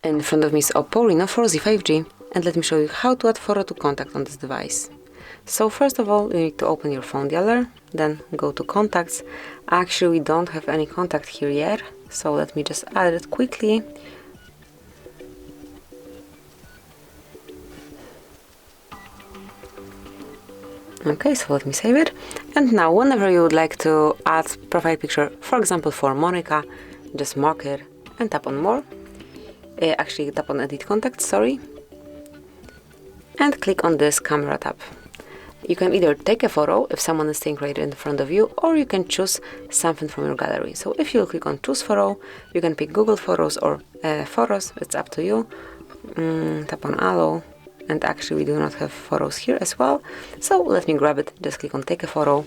In front of me is OPPO Reno4 Z 5G, and let me show you how to add photo to contact on this device. So first of all, you need to open your phone dialer, then go to contacts. Actually, we don't have any contact here yet, so let me just add it quickly. Okay, so let me save it. And now, whenever you would like to add profile picture, for example for Monica, just mark it and tap on more. Actually, tap on edit contact, sorry. And click on this camera tab. You can either take a photo if someone is staying right in front of you, or you can choose something from your gallery. So if you click on choose photo, you can pick Google Photos or Photos, it's up to you. Tap on allow, and actually we do not have photos here as well. So let me grab it, just click on take a photo,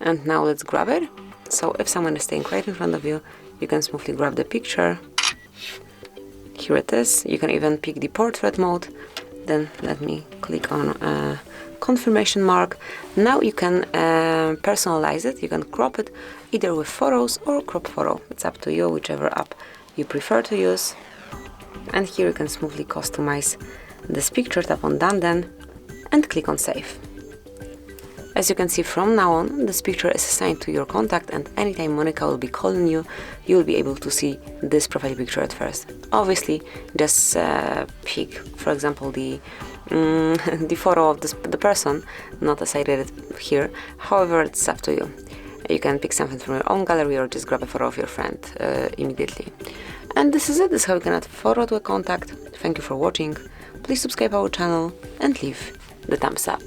and now let's grab it. So if someone is staying right in front of you, you can smoothly grab the picture. Here it is. You can even pick the portrait mode. Then let me click on confirmation mark. Now you can personalize it. You can crop it either with photos or crop photo. It's up to you, whichever app you prefer to use. And here you can smoothly customize this picture. Tap on done then and click on save. As you can see, from now on, this picture is assigned to your contact, and anytime Monica will be calling you, you will be able to see this profile picture at first. Obviously, just pick, for example, the photo of the person, not as I did it here. However, it's up to you. You can pick something from your own gallery or just grab a photo of your friend immediately. And this is it. This is how you can add photo to a contact. Thank you for watching. Please subscribe our channel and leave the thumbs up.